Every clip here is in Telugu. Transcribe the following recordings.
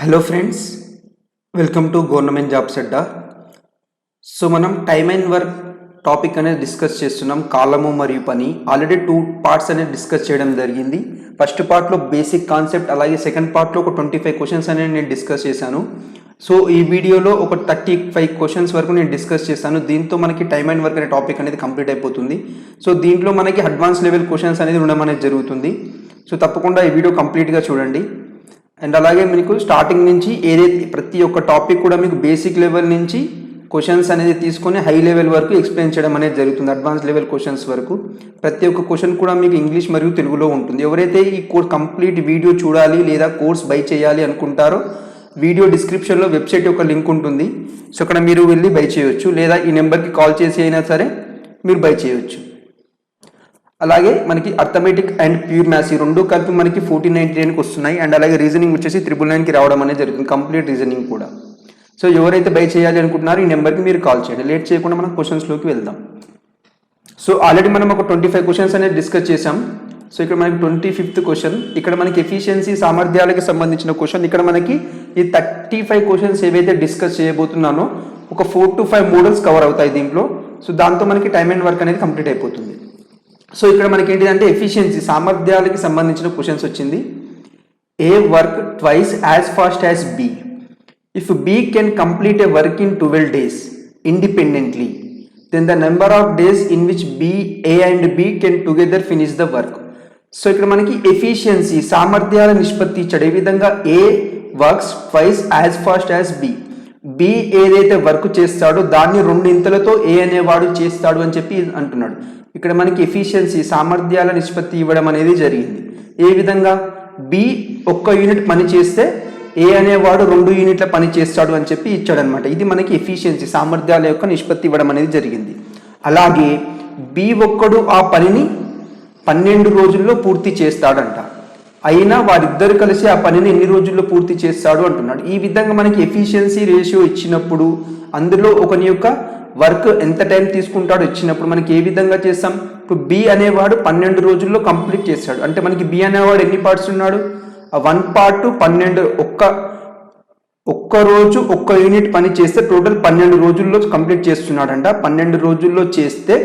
Hello friends, welcome to government jobs Adda. So మనం టైమ్ అండ్ వర్క్ టాపిక్ అనేది డిస్కస్ చేస్తున్నాం. కాలము మరియు పని ఆల్రెడీ 2 పార్ట్స్ అనేది డిస్కస్ చేయడం జరిగింది. ఫస్ట్ పార్ట్లో బేసిక్ కాన్సెప్ట్, అలాగే సెకండ్ పార్ట్లో ఒక 25 క్వశ్చన్స్ అనేది నేను డిస్కస్ చేశాను. సో ఈ వీడియోలో ఒక 35 క్వశ్చన్స్ వరకు నేను డిస్కస్ చేశాను. దీంతో మనకి టైమ్ అండ్ వర్క్ అనే టాపిక్ అనేది కంప్లీట్ అయిపోతుంది. సో దీంట్లో మనకి అడ్వాన్స్ లెవెల్ క్వశ్చన్స్ అనేది ఉండడం అనేది జరుగుతుంది. సో తప్పకుండా ఈ వీడియో కంప్లీట్గా చూడండి. అండ్ అలాగే మీకు స్టార్టింగ్ నుంచి ఏదైతే ప్రతి ఒక్క టాపిక్ కూడా మీకు బేసిక్ లెవెల్ నుంచి క్వశ్చన్స్ అనేది తీసుకొని హై లెవెల్ వరకు ఎక్స్ప్లెయిన్ చేయడం అనేది జరుగుతుంది. అడ్వాన్స్ లెవెల్ క్వశ్చన్స్ వరకు ప్రతి ఒక్క క్వశ్చన్ కూడా మీకు ఇంగ్లీష్ మరియు తెలుగులో ఉంటుంది. ఎవరైతే ఈ కోర్స్ కంప్లీట్ వీడియో చూడాలి లేదా కోర్స్ బై చేయాలి అనుకుంటారో వీడియో డిస్క్రిప్షన్లో వెబ్సైట్ యొక్క లింక్ ఉంటుంది. సో అక్కడ మీరు వెళ్ళి బై చేయొచ్చు, లేదా ఈ నెంబర్కి కాల్ చేసి అయినా సరే మీరు బై చేయొచ్చు. అలాగే మనకి అర్థమెటిక్ అండ్ ప్యూర్ మ్యాథ్స్ ఈ రెండు కలిపి మనకి 1499కి వస్తున్నాయి. అండ్ అలాగే రీజనింగ్ వచ్చేసి 999కి రావడం అనేది జరుగుతుంది, కంప్లీట్ రీజనింగ్ కూడా. సో ఎవరైతే బై చేయాలి అనుకుంటున్నారో ఈ నెంబర్కి మీరు కాల్ చేయండి. లేట్ చేయకుండా మనం క్వశ్చన్స్లోకి వెళ్దాం. సో ఆల్రెడీ మనం ఒక 25 క్వశ్చన్స్ అనేది డిస్కస్ చేసాం. సో ఇక్కడ మనకి 25th క్వశ్చన్, ఇక్కడ మనకి ఎఫిషియన్సీ సామర్థ్యాలకు సంబంధించిన క్వశ్చన్. ఇక్కడ మనకి ఈ 35 క్వశ్చన్స్ ఏవైతే డిస్కస్ చేయబోతున్నానో ఒక 4 to 5 మోడల్స్ కవర్ అవుతాయి దీంట్లో. సో దాంతో మనకి టైమ్ అండ్ వర్క్ అనేది కంప్లీట్ అయిపోతుంది. సో ఇక్కడ మనకి ఏంటిదంటే ఎఫిషియన్సీ సామర్థ్యాలకి సంబంధించిన క్వశ్చన్స్ వచ్చింది. A work twice as fast as B if B can complete A work in 12 days independently then the number of days in which B A and B can together finish the work. So ఇక్కడ మనకి ఎఫిషియన్సీ సామర్థ్యాల నిష్పత్తి ఇచ్చాడు. ఏ విధంగా A works twice as fast as B, B ఏదైతే వర్క్ చేస్తాడో దాన్ని 2 ఇంతలతో ఏ అనేవాడు చేస్తాడు అని చెప్పి అంటున్నాడు. ఇక్కడ మనకి ఎఫిషియన్సీ సామర్థ్యాల నిష్పత్తి ఇవ్వడం అనేది జరిగింది. ఏ విధంగా బి 1 యూనిట్ పని చేస్తే ఏ అనేవాడు 2 యూనిట్ల పని చేస్తాడు అని చెప్పి ఇచ్చాడనమాట. ఇది మనకి ఎఫిషియన్సీ సామర్థ్యాల యొక్క నిష్పత్తి ఇవ్వడం అనేది జరిగింది. అలాగే బి ఒక్కడు ఆ పనిని 12 రోజుల్లో పూర్తి చేస్తాడంట. అయినా వారిద్దరు కలిసి ఆ పనిని ఎన్ని రోజుల్లో పూర్తి చేస్తాడు అంటున్నాడు. ఈ విధంగా మనకి ఎఫిషియన్సీ రేషియో ఇచ్చినప్పుడు అందులో ఒకని యొక్క వర్క్ ఎంత టైం తీసుకుంటాడో ఇచ్చినప్పుడు మనకి ఏ విధంగా చేస్తాం. ఇప్పుడు బి అనేవాడు 12 రోజుల్లో కంప్లీట్ చేస్తాడు అంటే మనకి బి అనేవాడు ఎన్ని పార్ట్స్ ఉన్నాడు, 1 part 12, ఒక్క రోజు 1 యూనిట్ పని చేస్తే టోటల్ 12 రోజుల్లో కంప్లీట్ చేస్తున్నాడంట. 12 రోజుల్లో చేస్తే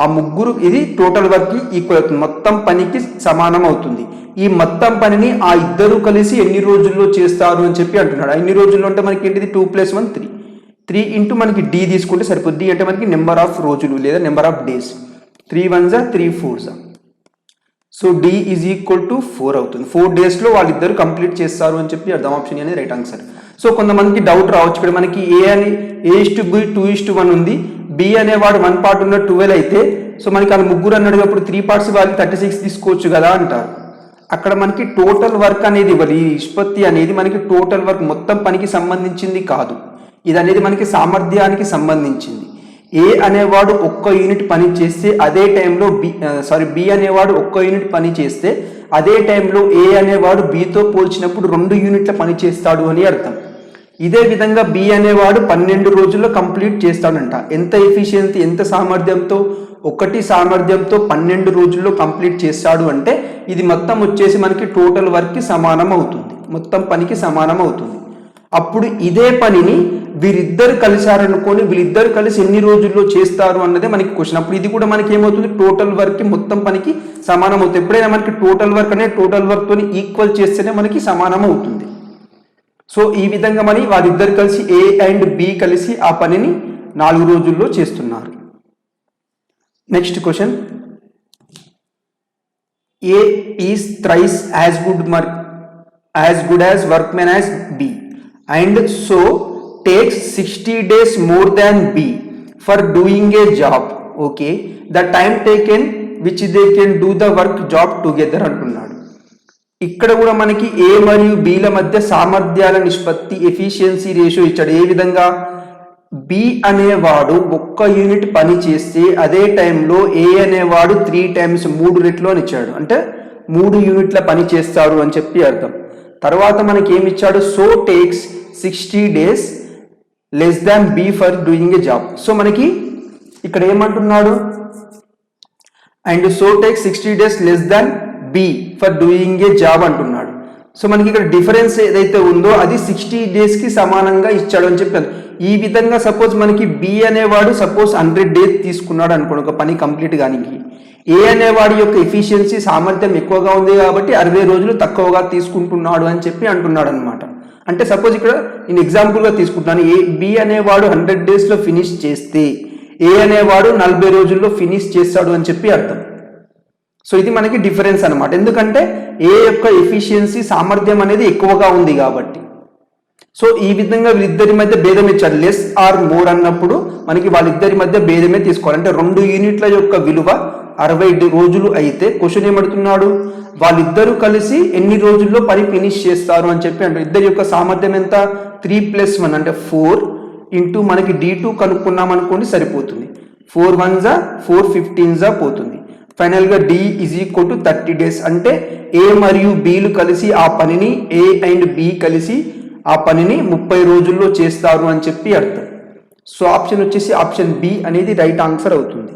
ఆ ముగ్గురు ఇది టోటల్ వర్క్ ఈక్వల్ అవుతుంది, మొత్తం పనికి సమానం అవుతుంది. ఈ మొత్తం పనిని ఆ ఇద్దరు కలిసి ఎన్ని రోజుల్లో చేస్తారు అని చెప్పి అంటున్నాడు. ఎన్ని రోజుల్లో అంటే మనకి ఏంటిది 2 + 1 3, 3 ఇంటూ మనకి డి తీసుకుంటే సరిపోద్ది. డి అంటే మనకి నెంబర్ ఆఫ్ రోజులు లేదా number of days. 3 1s 3 4s. So D is equal to 4 అవుతుంది. 4 daysలో వాళ్ళిద్దరు కంప్లీట్ చేస్తారు అని చెప్పి అర్థం. ఆప్షన్ అనేది రైట్ ఆన్సర్. సో కొంతమందికి డౌట్ రావచ్చు, ఇక్కడ మనకి ఏ అని A/B 2:1 ఉంది, బి అనేవాడు 1 part ఉన్న 12 అయితే సో మనకి వాళ్ళు ముగ్గురు అన్నాడు అప్పుడు 3 parts వాళ్ళకి 36 తీసుకోవచ్చు కదా అంటారు. అక్కడ మనకి టోటల్ వర్క్ అనేది ఇవ్వాలి. ఈ నిష్పత్తి అనేది మనకి టోటల్ వర్క్ మొత్తం పనికి సంబంధించింది కాదు, ఇది అనేది మనకి సామర్థ్యానికి సంబంధించింది. ఏ అనేవాడు 1 యూనిట్ పని చేస్తే అదే టైంలో బి అనేవాడు 1 యూనిట్ పని చేస్తే అదే టైంలో ఏ అనేవాడు బితో పోల్చినప్పుడు 2 యూనిట్ల పని చేస్తాడు అని అర్థం. ఇదే విధంగా బి అనేవాడు 12 రోజుల్లో కంప్లీట్ చేస్తాడంట. ఎంత ఎఫిషియన్సీ, ఎంత సామర్థ్యంతో, 1 సామర్థ్యంతో 12 రోజుల్లో కంప్లీట్ చేస్తాడు అంటే ఇది మొత్తం వచ్చేసి మనకి టోటల్ వర్క్కి సమానం అవుతుంది, మొత్తం పనికి సమానం అవుతుంది. అప్పుడు ఇదే పనిని వీరిద్దరు కలిశారనుకొని వీళ్ళిద్దరు కలిసి ఎన్ని రోజుల్లో చేస్తారు అన్నదే మనకి క్వశ్చన్. అప్పుడు ఇది కూడా మనకి ఏమవుతుంది, టోటల్ వర్క్కి మొత్తం పనికి సమానం అవుతుంది. ఎప్పుడైనా మనకి టోటల్ వర్క్ అనేది టోటల్ వర్క్తో ఈక్వల్ చేస్తేనే మనకి సమానం అవుతుంది. సో ఈ విధంగా వారిద్దరు కలిసి ఏ అండ్ బి కలిసి ఆ పనిని 4 రోజుల్లో చేస్తున్నారు. Next question, A is thrice as good as workmen as B and so takes 60 days more than B for doing a job. Okay, the time taken which they can do the work job together అంటున్నాడు. ఇక్కడ కూడా మనకి ఏ మరియు బిల మధ్య సామర్థ్యాల నిష్పత్తి ఎఫిషియన్సీ రేషియో ఇచ్చాడు. ఏ విధంగా బి అనేవాడు 1 యూనిట్ పని చేస్తే అదే టైంలో ఏ అనేవాడు 3 times 3 రెట్లు అని ఇచ్చాడు, అంటే 3 యూనిట్ల పని చేస్తారు అని చెప్పి అర్థం. తర్వాత మనకి ఏమి ఇచ్చాడు, so takes 60 days less than B for doing a job. So మనకి ఇక్కడ ఏమంటున్నాడు, and so takes 60 days less than B for doing a job అంటున్నాడు. సో మనకి ఇక్కడ డిఫరెన్స్ ఏదైతే ఉందో అది 60 డేస్కి సమానంగా ఇచ్చాడు అని చెప్పాను. ఈ విధంగా సపోజ్ మనకి బి అనేవాడు సపోజ్ 100 డేస్ తీసుకున్నాడు అనుకోండి ఒక పని కంప్లీట్ కానికి. ఏ అనేవాడి యొక్క ఎఫిషియన్సీ సామర్థ్యం ఎక్కువగా ఉంది కాబట్టి 60 రోజులు తక్కువగా తీసుకుంటున్నాడు అని చెప్పి అంటున్నాడు అనమాట. అంటే సపోజ్ ఇక్కడ నేను ఎగ్జాంపుల్గా తీసుకుంటున్నాను. బి అనేవాడు 100 డేస్లో ఫినిష్ చేస్తే ఏ అనేవాడు 40 రోజుల్లో ఫినిష్ చేస్తాడు అని చెప్పి అర్థం. సో ఇది మనకి డిఫరెన్స్ అనమాట. ఎందుకంటే ఏ యొక్క ఎఫిషియన్సీ సామర్థ్యం అనేది ఎక్కువగా ఉంది కాబట్టి. సో ఈ విధంగా వీళ్ళిద్దరి మధ్య భేదం ఇచ్చాడు. లెస్ ఆర్ మోర్ అన్నప్పుడు మనకి వాళ్ళిద్దరి మధ్య భేదమే తీసుకోవాలి. అంటే 2 యూనిట్ల యొక్క విలువ 60 రోజులు అయితే క్వశ్చన్ ఏమడుతున్నాడు, వాళ్ళిద్దరూ కలిసి ఎన్ని రోజుల్లో పని ఫినిష్ చేస్తారు అని చెప్పి అంటే ఇద్దరి యొక్క సామర్థ్యం ఎంత 3+1 అంటే 4 ఇంటూ మనకి D2 కనుక్కున్నాం అనుకోండి సరిపోతుంది. 4 1 జా 4 15 జా పోతుంది. ఫైనల్గా D = 30 డేస్ అంటే ఏ మరియు బిలు కలిసి ఆ పనిని ఏ అండ్ బి కలిసి ఆ పనిని 30 రోజుల్లో చేస్తారు అని చెప్పి అర్థం. సో ఆప్షన్ వచ్చేసి ఆప్షన్ బి అనేది రైట్ ఆన్సర్ అవుతుంది.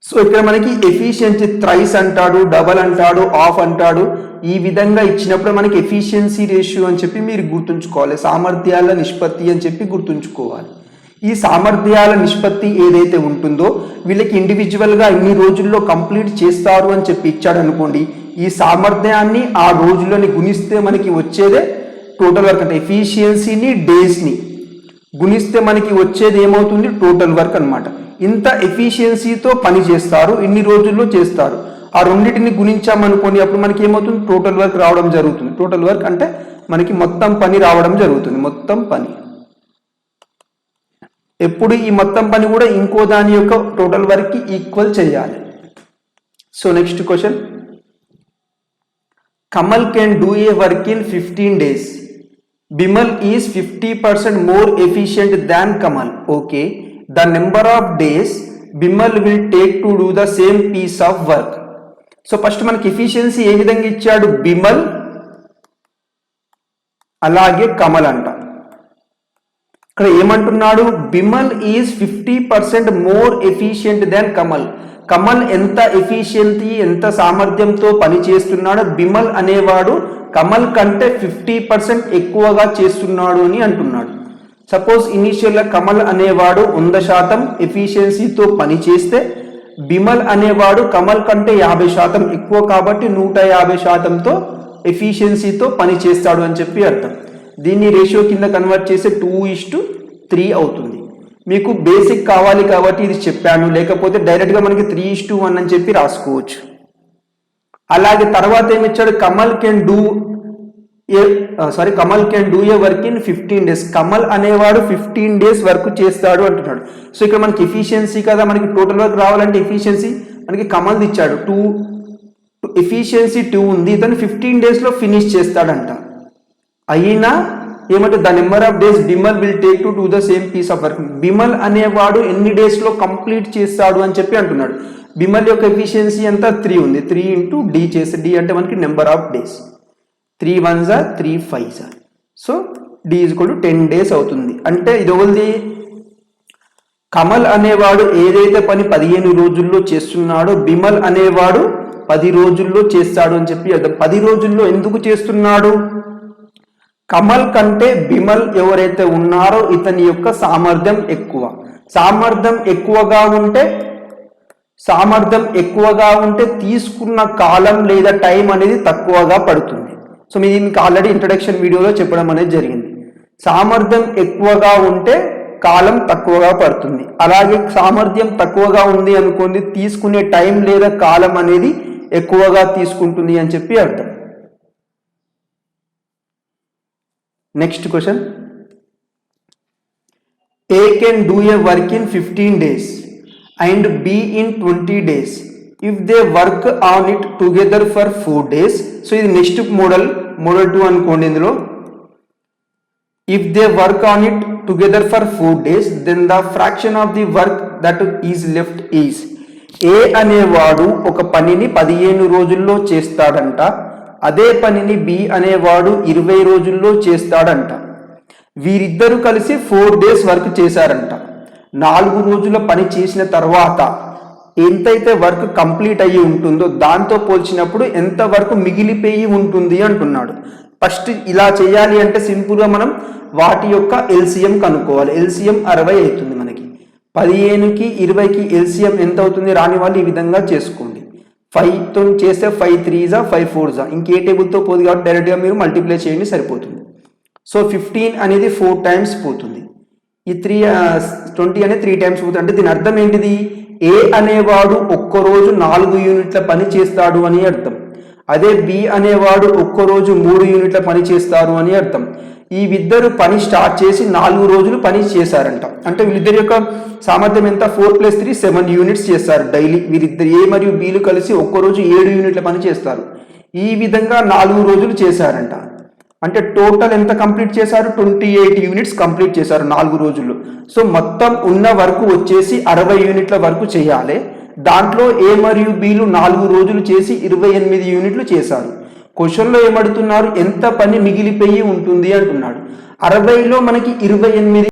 సో ఇక్కడ మనకి ఎఫిషియన్సీ థ్రైస్ అంటాడు, డబల్ అంటాడు, ఆఫ్ అంటాడు. ఈ విధంగా ఇచ్చినప్పుడు మనకి ఎఫిషియన్సీ రేషియో అని చెప్పి మీరు గుర్తుంచుకోవాలి. సామర్థ్యాల నిష్పత్తి అని చెప్పి గుర్తుంచుకోవాలి. ఈ సామర్థ్యాల నిష్పత్తి ఏదైతే ఉంటుందో వీళ్ళకి ఇండివిజువల్గా ఇన్ని రోజుల్లో కంప్లీట్ చేస్తారు అని చెప్పి ఇచ్చాడు అనుకోండి. ఈ సామర్థ్యాన్ని ఆ రోజుల్లోని గుణిస్తే మనకి వచ్చేదే టోటల్ వర్క్. అంటే ఎఫిషియన్సీని డేస్ని గుణిస్తే మనకి వచ్చేది ఏమవుతుంది టోటల్ వర్క్ అనమాట. ఇంత ఎఫిషియన్సీతో పని చేస్తారు, ఇన్ని రోజుల్లో చేస్తారు. ఆ రెండింటిని గుణించామనుకోండి అప్పుడు మనకి ఏమవుతుంది టోటల్ వర్క్ రావడం జరుగుతుంది. టోటల్ వర్క్ అంటే మనకి మొత్తం పని రావడం జరుగుతుంది. మొత్తం పని ఎప్పుడు ఈ మొత్తం పని కూడా ఇంకో దాని యొక్క టోటల్ వర్క్కి ఈక్వల్ చేయాలి. So next question, Kamal can do a work in 15 days. Bimal is 50% more efficient than Kamal. Okay. The number of days Bimal will take to do the same piece of work. So first మనకి ఎఫిషియన్సీ ఏ విధంగా ఇచ్చాడు, బిమల్ అలాగే కమల్ అంట. ఇక్కడ ఏమంటున్నాడు, బిమల్ ఈజ్ 50% మోర్ ఎఫిషియంట్ దాన్ కమల్. కమల్ ఎంత ఎఫిషియన్సీ ఎంత సామర్థ్యంతో పని చేస్తున్నాడో బిమల్ అనేవాడు కమల్ కంటే 50% ఎక్కువగా చేస్తున్నాడు అని అంటున్నాడు. సపోజ్ ఇనీషియల్గా కమల్ అనేవాడు 100% ఎఫిషియన్సీతో పని చేస్తే బిమల్ అనేవాడు కమల్ కంటే 50% ఎక్కువ కాబట్టి 150%తో ఎఫిషియన్సీతో పని చేస్తాడు అని చెప్పి అర్థం. దీన్ని రేషియో కింద కన్వర్ట్ చేస్తే 2:3 అవుతుంది. మీకు బేసిక్ కావాలి కాబట్టి ఇది చెప్పాను, లేకపోతే డైరెక్ట్గా మనకి 3:1 అని చెప్పి రాసుకోవచ్చు. అలాగే తర్వాత ఏమిచ్చాడు, Kamal can do a work in 15 days. Kamal అనేవాడు 15 days వర్క్ చేస్తాడు అంటున్నాడు. సో ఇక్కడ మనకి ఎఫిషియన్సీ కదా, మనకి టోటల్ వర్క్ రావాలంటే ఎఫిషియన్సీ మనకి కమల్ ఇచ్చాడు 2, ఎఫిషియన్సీ 2 ఉంది, ఇతను 15 daysలో ఫినిష్ చేస్తాడంట. అయినా ఏమంటే the number of days Bimal will take to do the same piece of work. Bimal అనేవాడు ఎన్ని డేస్లో కంప్లీట్ చేస్తాడు అని చెప్పి అంటున్నాడు. బిమల్ యొక్క ఎఫిషియన్సీ అంతా 3 ఉంది. 3 ఇంటూ డి చేస్తే డి అంటే మనకి నెంబర్ ఆఫ్ డేస్. 3 1 జా 3 5 జా. సో డి = 10 days అవుతుంది. అంటే ఇది ఒకటి, కమల్ అనేవాడు ఏదైతే పని 15 రోజుల్లో చేస్తున్నాడో బిమల్ అనేవాడు 10 రోజుల్లో చేస్తాడు అని చెప్పి అర్థం. 10 రోజుల్లో ఎందుకు చేస్తున్నాడు, కమల్ కంటే బిమల్ ఎవరైతే ఉన్నారో ఇతని యొక్క సామర్థ్యం ఎక్కువ. సామర్థ్యం ఎక్కువగా ఉంటే తీసుకున్న కాలం లేదా టైం అనేది తక్కువగా పడుతుంది. సో మీకు ఆల్రెడీ ఇంట్రడక్షన్ వీడియోలో చెప్పడం అనేది జరిగింది. సామర్థ్యం ఎక్కువగా ఉంటే కాలం తక్కువగా పడుతుంది. అలాగే సామర్థ్యం తక్కువగా ఉంది అనుకోండి, తీసుకునే టైం లేదా కాలం అనేది ఎక్కువగా తీసుకుంటుంది అని చెప్పి అర్థం. Next question, A can do a work in 15 days and B in 20 days if they work on it together for 4 days. So ఇది నెక్స్ట్ మోడల్ 2 అనుకోండి. ఇందులో if they work on it together for 4 days then the fraction of the work that is left is. A అనేవాడు ఒక పనిని 15 రోజుల్లో చేస్తాడంట, అదే పనిని బి అనేవాడు 20 రోజుల్లో చేస్తాడంట. వీరిద్దరూ కలిసి 4 days వర్క్ చేశారంట. 4 రోజుల పని చేసిన తర్వాత ఎంతైతే వర్క్ కంప్లీట్ అయ్యి ఉంటుందో దాంతో పోల్చినప్పుడు ఎంత వర్క్ మిగిలిపోయి ఉంటుంది అంటున్నాడు. ఫస్ట్ ఇలా చేయాలి అంటే సింపుల్గా మనం వాటి యొక్క ఎల్సిఎం కనుక్కోవాలి. ఎల్సిఎం 60 అవుతుంది మనకి. 15కి 20కి ఎల్సిఎం ఎంత అవుతుంది రాని వాళ్ళు ఈ విధంగా చేసుకోండి. 5తో చేస్తే 5 3 5 4 ఇంకే టేబుల్తో పోదు కాబట్టి డైరెక్ట్గా మీరు మల్టిప్లై చేయండి సరిపోతుంది. సో 15 అనేది 4 టైమ్స్ పోతుంది. ఈ 20 అనేది 3 టైమ్స్ పోతుంది. అంటే దీని అర్థం ఏంటిది? ఏ అనేవాడు ఒక్కరోజు 4 యూనిట్ల పని చేస్తాడు అని అర్థం. అదే బి అనేవాడు ఒక్కరోజు 3 యూనిట్ల పని చేస్తారు అని అర్థం. ఈ ఇద్దరు పని స్టార్ట్ చేసి 4 రోజులు పని చేశారంట. అంటే వీళ్ళిద్దరి యొక్క సామర్థ్యం ఎంత? 4 + 3 7 యూనిట్స్ చేస్తారు డైలీ. వీరిద్దరు ఏ మరియు బీలు కలిసి ఒక్కరోజు 7 యూనిట్ల పని చేస్తారు. ఈ విధంగా 4 రోజులు చేశారంట. అంటే టోటల్ ఎంత కంప్లీట్ చేశారు? 28 యూనిట్స్ కంప్లీట్ చేశారు 4 రోజుల్లో. సో మొత్తం ఉన్న వర్క్ వచ్చేసి 60 యూనిట్ల వరకు చేయాలి. దాంట్లో ఏ మరియు బీలు 4 రోజులు చేసి 28 యూనిట్లు చేశారు. క్వశ్చన్లో ఏమడుతున్నారు? ఎంత పని మిగిలిపోయి ఉంటుంది అంటున్నాడు. 60లో మనకి 28